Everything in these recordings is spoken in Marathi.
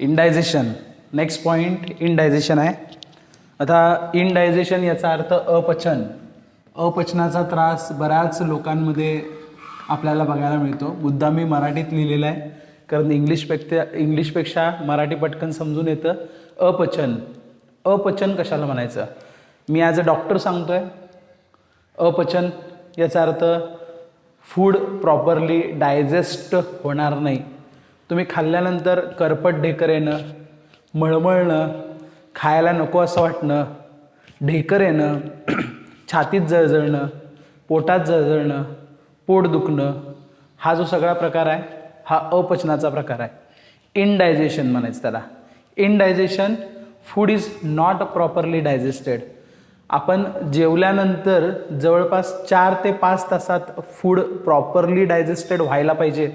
इंडायजेशन. नेक्स्ट पॉईंट इंडायजेशन आहे. आता इंडायजेशन याचा अर्थ अपचन. अपचनाचा त्रास बऱ्याच लोकांमध्ये आपल्याला बघायला मिळतो. मुद्दा मी मराठीत लिहिलेला आहे कारण इंग्लिशपेक्षा मराठी पटकन समजून येतं. अपचन. अपचन कशाला म्हणायचं मी ॲज अ डॉक्टर सांगतो आहे. अपचन याचा अर्थ फूड प्रॉपरली डायजेस्ट होणार नाही. तुम्ही खाल्ल्यानंतर करपट ढेकर येणं, मळमळणं, खायला नको असं वाटणं, ढेकर येणं, छातीत जळजळणं, पोटात जळजळणं, पोट दुखणं, हा जो सगळा प्रकार आहे हा अपचनाचा प्रकार आहे. इनडायजेशन म्हणायचं त्याला. Indigestion food is not properly digested. आपण जेवल्यानंतर जवळपास 4 ते 5 तासात फूड प्रॉपरली डायजेस्टेड व्हायला पाहिजे.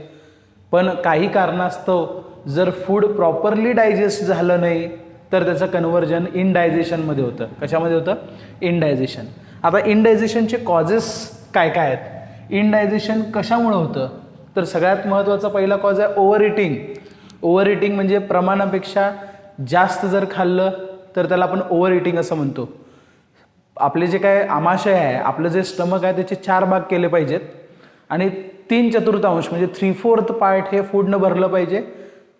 पण काही कारणास्तव जर फूड प्रॉपरली डायजेस्ट झालं नाही तर त्याचं कन्व्हर्जन इनडायजेशनमध्ये होतं. कशामध्ये होतं? इनडायजेशन. आता इनडायजेशनचे कॉजेस काय काय आहेत? इनडायजेशन कशामुळे होतं? तर सगळ्यात महत्त्वाचा पहिला कॉज आहे ओव्हर इटिंग. ओव्हर इटिंग म्हणजे प्रमाणापेक्षा जास्त जर खाल्लं तर त्याला आपण ओव्हर इटिंग असं म्हणतो. आपले जे काय आमाशय आहे, आपलं जे स्टमक आहे त्याचे 4 भाग केले पाहिजेत आणि 3/4 म्हणजे 3/4 पार्ट हे फूडनं भरलं पाहिजे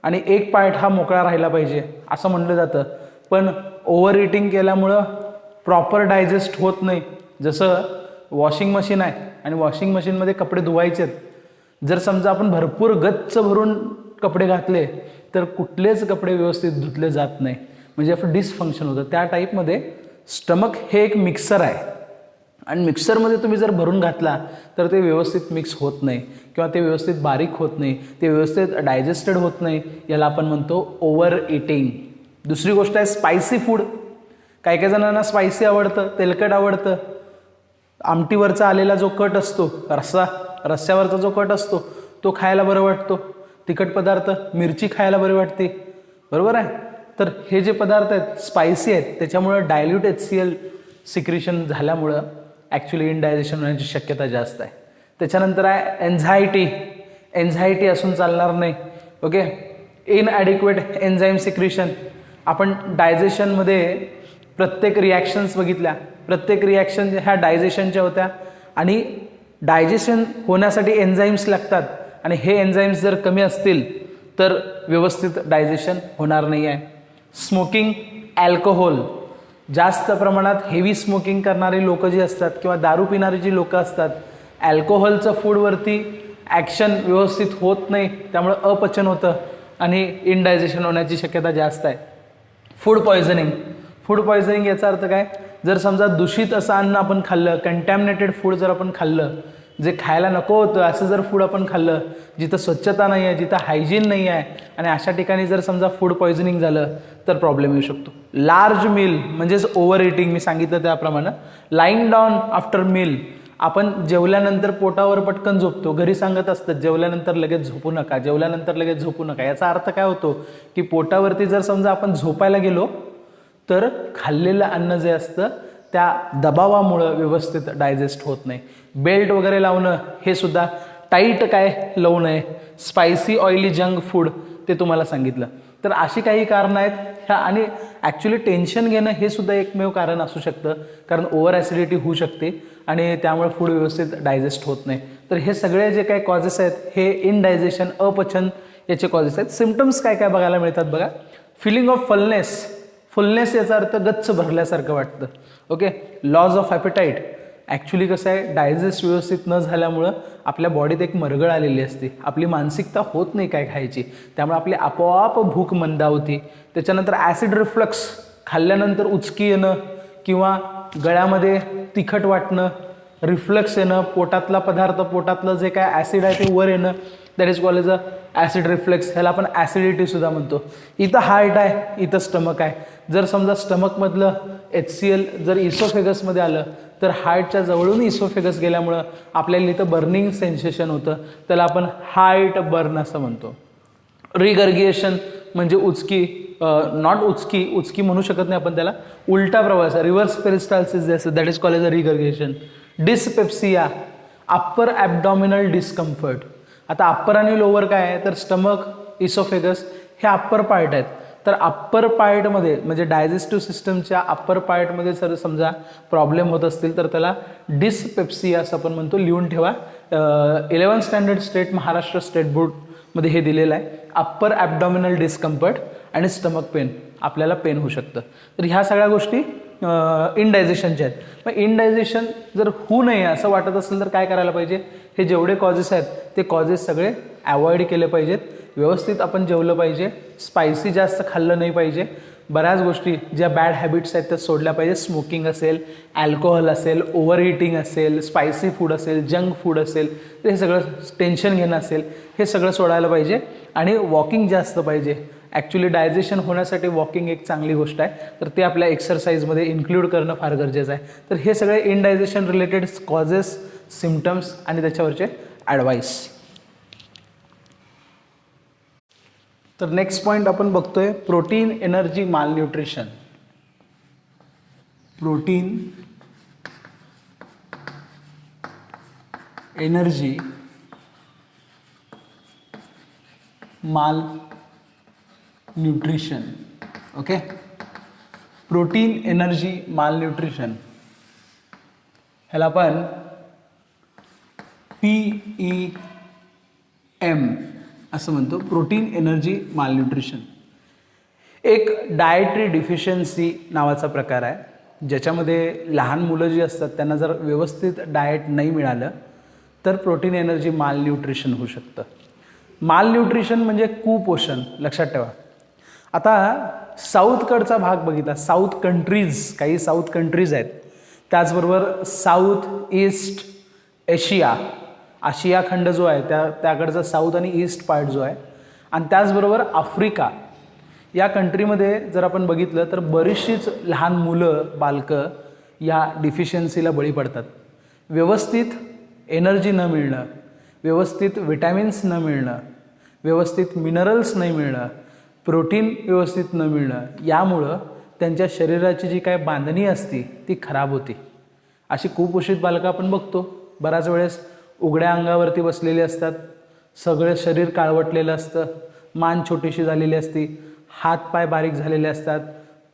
आणि 1 पार्ट हा मोकळा राहिला पाहिजे असं म्हणलं जातं. पण ओव्हर इटिंग केल्यामुळं प्रॉपर डायजेस्ट होत नाही. जसं वॉशिंग मशीन आहे आणि वॉशिंग मशीनमध्ये कपडे धुवायचे आहेत. जर समजा आपण भरपूर गच्च भरून कपडे घातले तर कुठलेच कपडे व्यवस्थित धुतले जात नाही, म्हणजे आपण डिसफंक्शन होतं. त्या टाईपमध्ये स्टमक हे एक मिक्सर आहे आणि मिक्सरमध्ये तुम्ही जर भरून घातला तर ते व्यवस्थित मिक्स होत नाही किंवा ते व्यवस्थित बारीक होत नाही, ते व्यवस्थित डायजेस्टेड होत नाही. याला आपण म्हणतो ओव्हर इटिंग. दुसरी गोष्ट आहे स्पायसी फूड. काही काही जणांना स्पायसी आवडतं, तेलकट आवडतं. आमटीवरचा आलेला जो कट असतो, रस्स्यावरचा जो कट असतो तो खायला बरं वाटतो. तिखट पदार्थ, मिरची खायला बरी वाटते, बरोबर आहे. तर हे जे पदार्थ आहेत स्पायसी आहेत, त्याच्यामुळं डायल्यूट HCl सिक्रिशन झाल्यामुळं ॲक्च्युली इनडायजेशन होण्याची शक्यता जास्त आहे. त्याच्यानंतर आहे एन्झायटी. एन्झायटी असून चालणार नाही. ओके. Inadequate enzyme secretion. आपण डायजेशनमध्ये प्रत्येक रिॲक्शन्स बघितल्या. प्रत्येक रिॲक्शन ह्या डायजेशनच्या होत्या आणि डायजेशन होण्यासाठी एन्झाईम्स लागतात आणि हे एन्झाईम्स जर कमी असतील तर व्यवस्थित डायजेशन होणार नाही आहे. Smoking, alcohol. जास्त प्रमाणात हेवी स्मोकिंग करणारी लोकं जी असतात किंवा दारू पिणारी जी लोकं असतात, अल्कोहोलचं फूडवरती ॲक्शन व्यवस्थित होत नाही, त्यामुळे अपचन होतं आणि इनडायजेशन होण्याची शक्यता जास्त आहे. Food poisoning. फूड पॉयझनिंग याचा अर्थ काय? जर समजा दूषित असं अन्न आपण खाल्लं, कंटॅमिनेटेड फूड जर आपण खाल्लं, जे खायला नको होतं असं जर फूड आपण खाल्लं, जिथं स्वच्छता नाही आहे, जिथं हायजीन नाही आहे आणि अशा ठिकाणी जर समजा फूड पॉयझनिंग झालं तर प्रॉब्लेम येऊ शकतो. लार्ज मील म्हणजेच ओव्हर इटिंग. मी सांगितलं त्याप्रमाणे लाईंग डाऊन आफ्टर मील. आपण जेवल्यानंतर पोटावर पटकन झोपतो. घरी सांगत असतात जेवल्यानंतर लगेच झोपू नका, जेवल्यानंतर लगेच झोपू नका. याचा अर्थ काय होतो की पोटावरती जर समजा आपण झोपायला गेलो तर खाल्लेलं अन्न जे असतं त्या दबावामुळं व्यवस्थित डायजेस्ट होत नाही. बेल्ट वगैरे लावणं हे सुद्धा टाईट काय लावू नये. स्पायसी ऑइली जंक फूड ते तुम्हाला सांगितलं. तर अशी काही कारणं आहेत ह्या. आणि ॲक्च्युली टेन्शन घेणं हे सुद्धा एकमेव कारण असू शकतं, कारण ओव्हर ॲसिडिटी होऊ शकते आणि त्यामुळे फूड व्यवस्थित डायजेस्ट होत नाही. तर हे सगळे जे काही कॉजेस आहेत हे इनडायजेशन, अपचन याचे कॉजेस आहेत. सिम्पटम्स काय काय बघायला मिळतात बघा. Feeling of fullness. फुलनेस याचा अर्थ गच्च भरल्यासारखं वाटतं. Okay. Loss of appetite. Actually कसं आहे, डायजेस्ट व्यवस्थित न झाल्यामुळं आपल्या बॉडीत एक मरगळ आलेली असते. आपली मानसिकता होत नाही काय खायची, त्यामुळे आपली आपोआप भूक मंदावते. त्याच्यानंतर ॲसिड रिफ्लक्स. खाल्ल्यानंतर उचकी येणं किंवा गळ्यामध्ये तिखट वाटणं, रिफ्लक्स येणं, पोटातला पदार्थ, पोटातलं जे काय ॲसिड आहे ते वर येणं, that is called as a acid reflex. ह्याला आपण ॲसिडिटी सुद्धा म्हणतो. इथं हार्ट आहे, इथं स्टमक आहे. जर समजा स्टमकमधलं HCl जर इसोफेगसमध्ये आलं तर हार्टच्या जवळून इसोफेगस गेल्यामुळं आपल्याला इथं बर्निंग सेन्सेशन होतं. त्याला आपण हार्ट बर्न असं म्हणतो. रिगर्गिएशन म्हणजे उचकी, नॉट उचकी म्हणू शकत नाही आपण त्याला, उलटा प्रवास, रिव्हर्स पेरिस्टाल्सिस जे असतं that is called as a regurgitation. Dyspepsia, upper abdominal discomfort. आता अप्पर आणि लोअर काय आहे तर स्टमक, इसोफेगस हे अप्पर पार्ट आहेत. तर अप्पर पार्टमध्ये म्हणजे डायजेस्टिव्ह सिस्टमच्या अप्पर पार्टमध्ये जर समजा प्रॉब्लेम होत असतील तर त्याला डिस्पेप्सिया असं आपण म्हणतो. लिहून ठेवा. 11th standard state Maharashtra state बोर्डमध्ये हे दिलेलं आहे. अप्पर ॲबडॉमिनल डिस्कम्फर्ट आणि स्टमक पेन, आपल्याला पेन होऊ शकतं. तर ह्या सगळ्या गोष्टी इनडायजेशनच्या आहेत. मग इनडायजेशन जर होऊ नये असं वाटत असेल तर काय करायला पाहिजे? हे जेवढे कॉजेस आहेत ते कॉजेस सगळे अवॉइड केले पाहिजेत. व्यवस्थित आपण जेवलं पाहिजे. स्पायसी जास्त खाल्लं नाही पाहिजे. बऱ्याच गोष्टी ज्या बॅड हॅबिट्स आहेत त्या सोडल्या पाहिजे. स्मोकिंग असेल, अल्कोहोल असेल, ओव्हर इटिंग असेल, स्पायसी फूड असेल, जंक फूड असेल, तर हे सगळं टेन्शन घेणं असेल, हे सगळं सोडायला पाहिजे. आणि वॉकिंग जास्त पाहिजे. ॲक्च्युली डायजेशन होण्यासाठी वॉकिंग एक चांगली गोष्ट आहे. तर ते आपल्या एक्सरसाइजमध्ये इन्क्लूड करणं फार गरजेचं आहे. तर हे सगळे इनडायजेशन रिलेटेड कॉजेस, सिम्टम्स आणि त्याच्यावरचे ॲडवाईस. तर नेक्स्ट पॉईंट आपण बघतोय protein energy malnutrition. Protein energy माल न्यूट्रिशन. ओके, प्रोटीन एनर्जी माल न्यूट्रिशन ह्याला आपण PEM असं म्हणतो. प्रोटीन एनर्जी माल न्यूट्रिशन एक डायटरी डिफिशियन्सी नावाचा प्रकार आहे, ज्याच्यामध्ये लहान मुलं जी असतात त्यांना जर व्यवस्थित डाएट नाही मिळालं तर प्रोटीन एनर्जी माल न्यूट्रिशन होऊ शकतं. माल न्यूट्रिशन म्हणजे कुपोषण, लक्षात ठेवा. आता साऊथकडचा भाग बघितला, साऊथ कंट्रीज, काही साऊथ कंट्रीज आहेत, त्याचबरोबर साऊथ ईस्ट एशिया, आशिया खंड जो आहे त्याकडचा साऊथ आणि ईस्ट पार्ट जो आहे, आणि त्याचबरोबर आफ्रिका या कंट्रीमध्ये जर आपण बघितलं तर बरीचशीच लहान मुलं, बालकं या डिफिशियन्सीला बळी पडतात. व्यवस्थित एनर्जी न मिळणं, व्यवस्थित विटॅमिन्स न मिळणं, व्यवस्थित मिनरल्स नाही मिळणं, प्रोटीन व्यवस्थित न मिळणं, यामुळं त्यांच्या शरीराची जी काय बांधणी असती ती खराब होती. अशी कुपोषित बालकं आपण बघतो. बऱ्याच वेळेस उघड्या अंगावरती बसलेली असतात, सगळं शरीर काळवटलेलं असतं, मान छोटीशी झालेली असती, हातपाय बारीक झालेले असतात,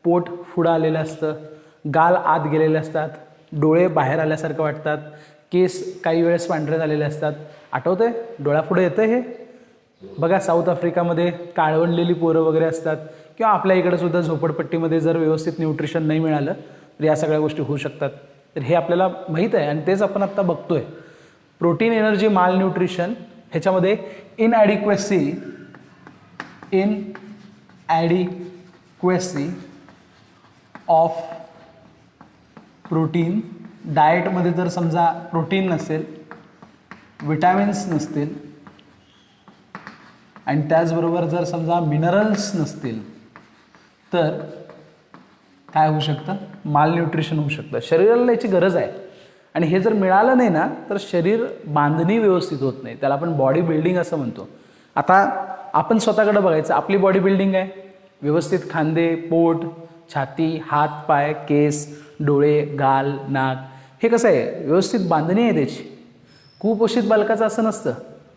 पोट पुढं आलेलं असतं, गाल आत गेलेले असतात, डोळे बाहेर आल्यासारखं वाटतात, केस काही वेळेस पांढरे झालेले असतात. आठवतंय? डोळ्यापुढे येतं हे बघा. साऊथ आफ्रिकामध्ये काळवंडलेली पोरं वगैरे असतात, किंवा आपल्या इकडे सुद्धा झोपडपट्टीमध्ये जर व्यवस्थित न्यूट्रिशन नाही मिळालं तर या सगळ्या गोष्टी होऊ शकतात. तर हे आपल्याला माहीत आहे आणि तेच आपण आत्ता बघतोय. प्रोटीन एनर्जी माल न्यूट्रिशन ह्याच्यामध्ये इनॲडिक्वेसी ऑफ प्रोटीन. डाएटमध्ये जर समजा प्रोटीन नसेल, विटॅमिन्स नसतील आणि त्याचबरोबर जर समजा मिनरल्स नसतील तर काय होऊ शकतं? माल न्यूट्रिशन होऊ शकतं. शरीराला याची गरज आहे आणि हे जर मिळालं नाही ना तर शरीर बांधणी व्यवस्थित होत नाही. त्याला आपण बॉडी बिल्डिंग असं म्हणतो. आता आपण स्वतःकडे बघायचं, आपली बॉडी बिल्डिंग आहे, व्यवस्थित खांदे, पोट, छाती, हात, पाय, केस, डोळे, गाल, नाक, हे कसं आहे? व्यवस्थित बांधणी आहे त्याची. कुपोषित बालकाचं असं नसतं.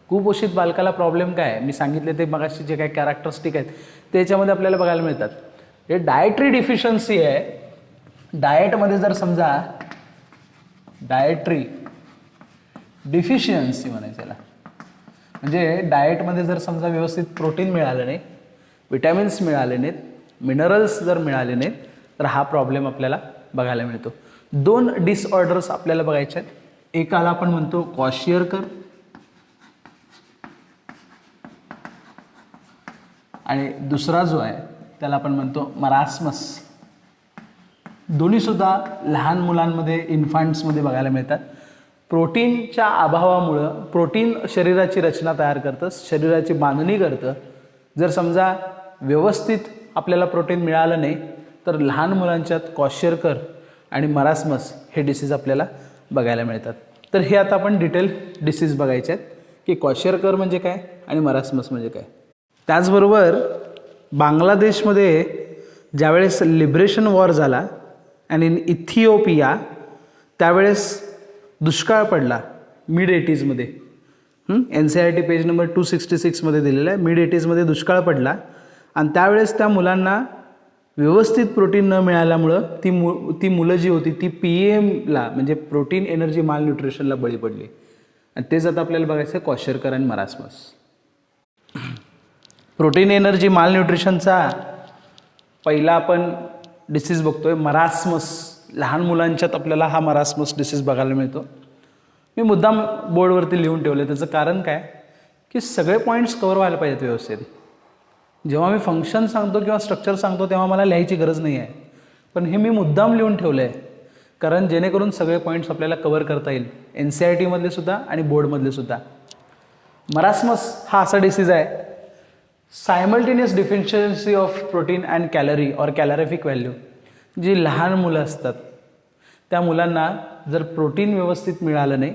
कुपोषित बालकाला प्रॉब्लेम काय आहे? मी सांगितले ते मगाशी जे काही कॅरेक्टरिस्टिक आहेत त्याच्यामध्ये आपल्याला बघायला मिळतात. हे डाएटरी डिफिशियन्सी आहे. डाएटमध्ये जर समजा डाएटरी डिफिशियन्सी म्हणायचं याला, म्हणजे डाएटमध्ये जर समजा व्यवस्थित प्रोटीन मिळालं नाही, विटॅमिन्स मिळाले नाहीत, मिनरल्स जर मिळाले नाहीत तर हा प्रॉब्लेम आपल्याला बघायला मिळतो. 2 डिसऑर्डर्स आपल्याला बघायचे आहेत. एकाला आपण म्हणतो क्वॉशियरकर आणि दुसरा जो आहे त्याला आपण म्हणतो मरास्मस. दोन्हीसुद्धा लहान मुलांमध्ये, इन्फंट्समध्ये बघायला मिळतात. प्रोटीनच्या अभावामुळं, प्रोटीन शरीराची रचना तयार करतं, शरीराची बांधणी करतं. जर समजा व्यवस्थित आपल्याला प्रोटीन मिळालं नाही तर लहान मुलांच्यात क्वॉशियरकर आणि मरास्मस हे डिसीज आपल्याला बघायला मिळतात. तर हे आता आपण डिटेल डिसीज बघायचे आहेत की क्वॉशियरकर म्हणजे काय आणि मरास्मस म्हणजे काय. त्याचबरोबर बांगलादेशमध्ये ज्यावेळेस लिबरेशन वॉर झाला आणि इन इथिओपिया त्यावेळेस दुष्काळ पडला मिड 80sमध्ये. NCERT पेज नंबर 266 मध्ये दिलेलं आहे. मिड 80sमध्ये दुष्काळ पडला आणि त्यावेळेस त्या मुलांना व्यवस्थित प्रोटीन न मिळाल्यामुळं ती मुलं जी होती ती PEMला म्हणजे प्रोटीन एनर्जी माल न्यूट्रिशनला बळी पडली. आणि तेच आता आपल्याला बघायचं आहे क्वॉशरकर आणि मरासमस. प्रोटीन एनर्जी माल न्यूट्रिशनचा पहिला आपण डिसीज बघतोय मरासमस. लहान मुलांच्यात आपल्याला हा मरासमस डिसीज बघायला मिळतो. मी मुद्दाम बोर्डवरती लिहून ठेवलं. त्याचं कारण काय की सगळे पॉईंट्स कव्हर व्हायला पाहिजेत व्यवस्थित. जेव्हा मी फंक्शन सांगतो किंवा स्ट्रक्चर सांगतो तेव्हा मला लिहायची गरज नाही आहे, पण हे मी मुद्दाम लिहून ठेवलं आहे कारण जेणेकरून सगळे पॉईंट्स आपल्याला कव्हर करता येईल, NCERT सुद्धा आणि बोर्डमधले सुद्धा. मरासमस हा असा डिसीज आहे, simultaneous deficiency of protein and calorie or calorific value. जी लहान मुलं असतात त्या मुलांना जर प्रोटीन व्यवस्थित मिळालं नाही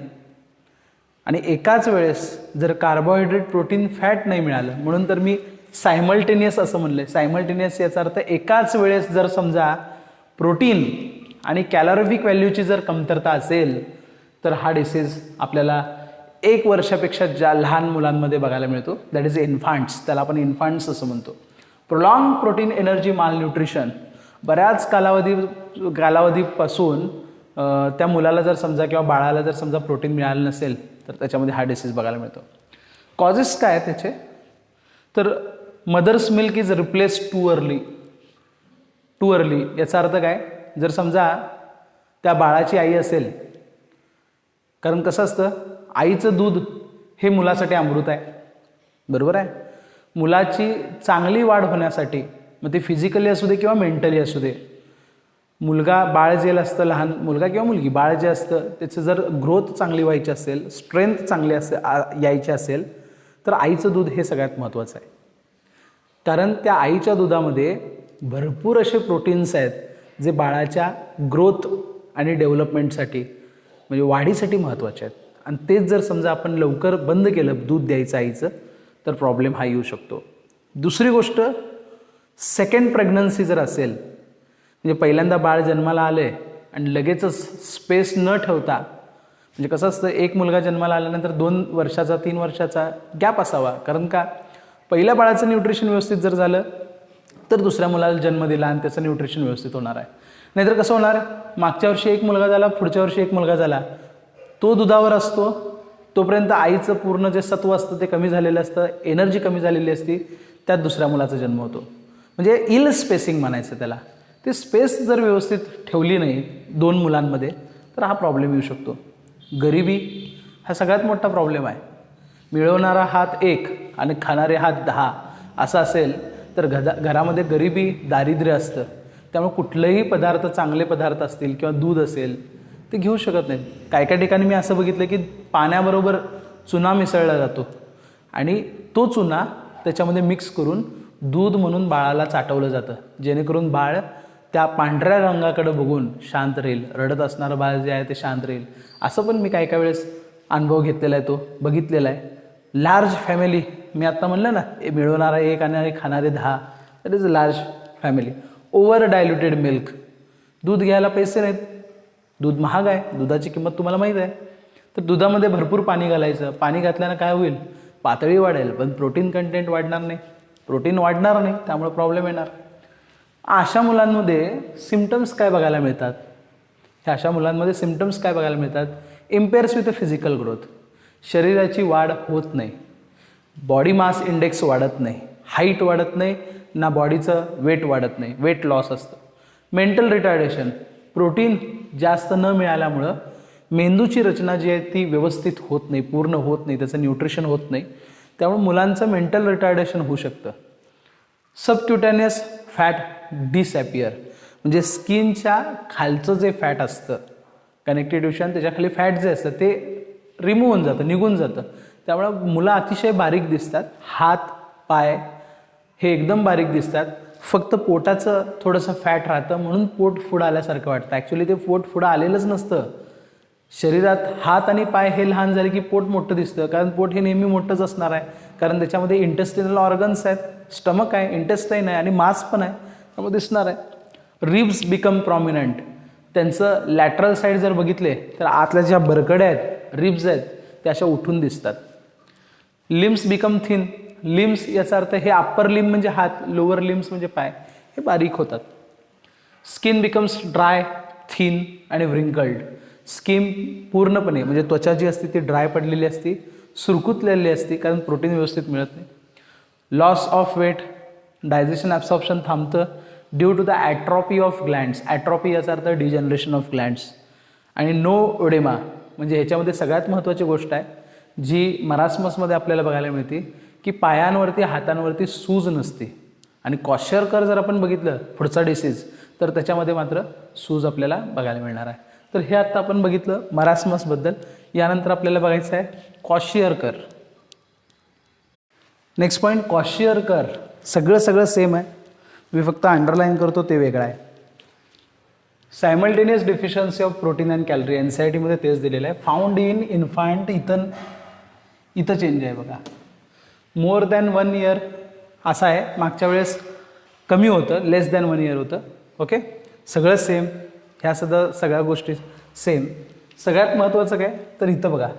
आणि एकाच वेळेस जर कार्बोहायड्रेट प्रोटीन फॅट नाही मिळालं, म्हणून तर मी सायमल्टेनियस असं म्हणलं आहे. सायमल्टेनियस याचा अर्थ एकाच वेळेस जर समजा प्रोटीन आणि कॅलरिफिक व्हॅल्यूची जर कमतरता असेल तर हा डिसीज आपल्याला 1 वर्षापेक्षा लहान मुलांमध्ये बघायला मिळतो. That is infants. त्याला आपण इन्फांट्स असं म्हणतो. Prolong protein energy malnutrition. बऱ्याच कालावधीपासून त्या मुलाला जर समजा किंवा बाळाला जर समजा प्रोटीन मिळालं नसेल तर त्याच्यामध्ये हा डिसीज बघायला मिळतो. कॉजेस काय त्याचे, तर mother's milk is replace to early. याचा अर्थ काय, जर समजा त्या बाळाची आई असेल, कारण कसं असतं आईचं दूध हे मुलासाठी अमृत आहे, बरोबर आहे. मुलाची चांगली वाढ होण्यासाठी, मग ते फिजिकली असू दे किंवा मेंटली असू दे, बाळ जे असतं, लहान मुलगा किंवा मुलगी, बाळ जे असतं त्याचं जर ग्रोथ चांगली व्हायची असेल, स्ट्रेंथ चांगली यायची असेल तर आईचं दूध हे सगळ्यात महत्त्वाचं आहे. कारण त्या आईच्या दुधामध्ये भरपूर असे प्रोटीन्स आहेत जे बाळाच्या ग्रोथ आणि डेव्हलपमेंटसाठी म्हणजे वाढीसाठी महत्त्वाचे आहेत. आणि तेच जर समजा आपण लवकर बंद केलं दूध द्यायचं आईचं तर प्रॉब्लेम हा येऊ शकतो. दुसरी गोष्ट, सेकंड प्रेग्नन्सी जर असेल, म्हणजे पहिल्यांदा बाळ जन्माला आलं आहे आणि लगेचच स्पेस न ठेवता, म्हणजे कसं असतं एक मुलगा जन्माला आल्यानंतर 2 वर्षाचा 3 वर्षाचा गॅप असावा. कारण का, पहिल्या बाळाचं न्यूट्रिशन व्यवस्थित जर झालं तर दुसऱ्या मुलाला जन्म दिला आणि त्याचं न्यूट्रिशन व्यवस्थित होणार आहे. नाहीतर कसं होणार, मागच्या वर्षी एक मुलगा झाला, पुढच्या वर्षी एक मुलगा झाला, तो दुधावर असतो तोपर्यंत आईचं पूर्ण जे सत्व असतं ते कमी झालेलं असतं, एनर्जी कमी झालेली असती, त्यात दुसऱ्या मुलाचा जन्म होतो. म्हणजे इल स्पेसिंग म्हणायचं त्याला. ते स्पेस जर व्यवस्थित ठेवली नाही 2 मुलांमध्ये तर हा प्रॉब्लेम येऊ शकतो. गरिबी हा सगळ्यात मोठा प्रॉब्लेम आहे. मिळवणारा हात 1 आणि खाणारे हात 10 असं असेल तर घरामध्ये गरिबी, दारिद्र्य असतं. त्यामुळे कुठलेही पदार्थ, चांगले पदार्थ असतील किंवा दूध असेल ते घेऊ शकत नाहीत. काय ठिकाणी मी असं बघितलं की पाण्याबरोबर चुना मिसळला जातो आणि तो चुना त्याच्यामध्ये मिक्स करून दूध म्हणून बाळाला चाटवलं जातं, जेणेकरून बाळ त्या पांढऱ्या रंगाकडे बघून शांत राहील. रडत असणारं बाळ जे आहे ते शांत राहील. असं पण मी काही वेळेस अनुभव घेतलेला आहे, तो बघितलेला आहे. लार्ज फॅमिली, मी आत्ता म्हणलं ना, मिळवणारा 1 आणि खाणारे 10, that is a large family. Over diluted milk, दूध घ्यायला पैसे नाहीत, दूध महाग आहे, दुधाची किंमत तुम्हाला माहीत आहे, तर दुधामध्ये भरपूर पाणी घालायचं. पाणी घातल्यानं काय होईल, पातळी वाढेल पण प्रोटीन कंटेंट वाढणार नाही, प्रोटीन वाढणार नाही, त्यामुळे प्रॉब्लेम येणार. अशा मुलांमध्ये सिम्पटम्स काय बघायला मिळतात, अशा मुलांमध्ये सिम्पटम्स काय बघायला मिळतात, इम्पेअर्स विथ अ फिजिकल ग्रोथ. शरीराची वाढ होत नाही, बॉडी मास इंडेक्स वाढत नाही, हाईट वाढत नाही, ना बॉडीचं वेट वाढत नाही, वेट लॉस असतं. मेंटल रिटार्डेशन, प्रोटीन जास्त न मिळाल्यामुळं मेंदूची रचना जी आहे ती व्यवस्थित होत नाही, पूर्ण होत नाही, त्याचं न्यूट्रिशन होत नाही, त्यामुळे मुलांचं मेंटल रिटार्डेशन होऊ शकतं. सबक्युटॅनियस फॅट डिसॲपियर, म्हणजे स्किनच्या खालचं जे फॅट असतं, कनेक्टिव्ह टिश्यू, त्याच्याखाली फॅट जे असतं ते रिमूव्ह होऊन जातं, निघून जातं. त्यामुळं मुलं अतिशय बारीक दिसतात, हात पाय हे एकदम बारीक दिसतात. फक्त पोटाचं थोडंसं फॅट राहतं म्हणून पोट पुढं आल्यासारखं वाटतं. ॲक्च्युली ते पोट पुढं आलेलंच नसतं. शरीरात हात आणि पाय हे लहान झाले की पोट मोठं दिसतं, कारण पोट हे नेहमी मोठंच असणार आहे, कारण त्याच्यामध्ये इंटेस्टिनल ऑर्गन्स आहेत, स्टमक आहे, इंटेस्टाईन आहे आणि मांस पण आहे, त्यामुळे दिसणार आहे. रिब्स बिकम प्रॉमिनंट, त्यांचं लॅटरल साईड जर बघितले तर आतल्या ज्या बरकड्या आहेत, रिब्स आहेत, त्या अशा उठून दिसतात. लिम्स बिकम थिन, लिम्स याचा अर्थ हे अप्पर लिम म्हणजे हात, लोअर लिम्स म्हणजे पाय, हे बारीक होतात. स्किन बिकम्स ड्राय, थिन आणि व्रिंकल्ड. स्किन पूर्णपणे म्हणजे त्वचा जी असते ती ड्राय पडलेली असते, सुरकुतलेली असते, कारण प्रोटीन व्यवस्थित मिळत नाही. Loss of weight, digestion absorption थांबतं due to the atrophy of glands. Atrophy याचा अर्थ डिजनरेशन ऑफ ग्लँड्स. आणि नो ओडेमा म्हणजे ह्याच्यामध्ये सगळ्यात महत्त्वाची गोष्ट आहे जी मरास्मसमध्ये आपल्याला बघायला मिळते की पायांवरती हातांवरती सूज नसते. आणि क्वॉशरकर जर आपण बघितलं पुढचा डिसीज तर त्याच्यामध्ये मात्र सूज आपल्याला बघायला मिळणार आहे. तर हे आत्ता आपण बघितलं मरास्मसबद्दल. यानंतर आपल्याला बघायचं आहे क्वॉशियरकर. Next point क्वॉशियरकर. सगळं सेम आहे, मी फक्त अंडरलाईन करतो ते वेगळं आहे. Simultaneous deficiency of protein and calorie, एनसीईआरटीमध्ये तेच दिलेलं आहे. फाउंड इन इन्फंट इथं चेंज आहे बघा. मोर दॅन 1 इयर असं आहे, मागच्या वेळेस कमी होतं, लेस दॅन 1 इयर होतं. ओके, सगळं सेम, ह्या सगळ्या गोष्टी सेम. सगळ्यात महत्त्वाचं काय तर इथं बघा,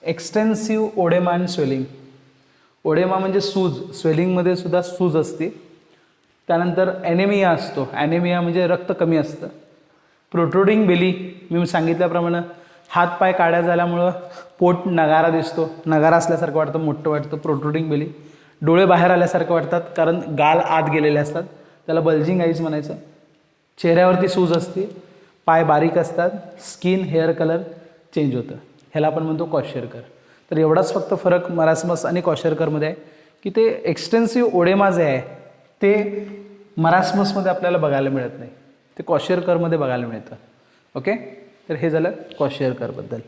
extensive oedema and swelling. Oedema म्हणजे सूज, स्वेलिंगमध्ये सुद्धा सूज असते. त्यानंतर ॲनेमिया असतो, ॲनेमिया म्हणजे रक्त कमी असतं. प्रोट्रुडिंग बेली, मी सांगितल्याप्रमाणे हातपाय काळ्या झाल्यामुळं पोट नगारा दिसतो, नगारा असल्यासारखं वाटतं, मोठं वाटतं, प्रोट्रुडिंग बेली. डोळे बाहेर आल्यासारखं वाटतात कारण गाल आत गेलेले असतात, त्याला बल्जिंग आईज म्हणायचं. चेहऱ्यावरती सूज असते, पाय बारीक असतात, स्किन हेअर कलर चेंज होतं, ह्याला आपण म्हणतो क्वॉशियरकर. तर एवढाच फक्त फरक मरास्मस आणि क्वॉशियरकरमध्ये आहे की ते एक्सटेन्सिव्ह ओडेमा जे आहे ते मरास्मसमध्ये आपल्याला बघायला मिळत नाही, ते क्वॉशियरकरमध्ये बघायला मिळतं. ओके, तर हे झालं क्वॉशियरकरबद्दल.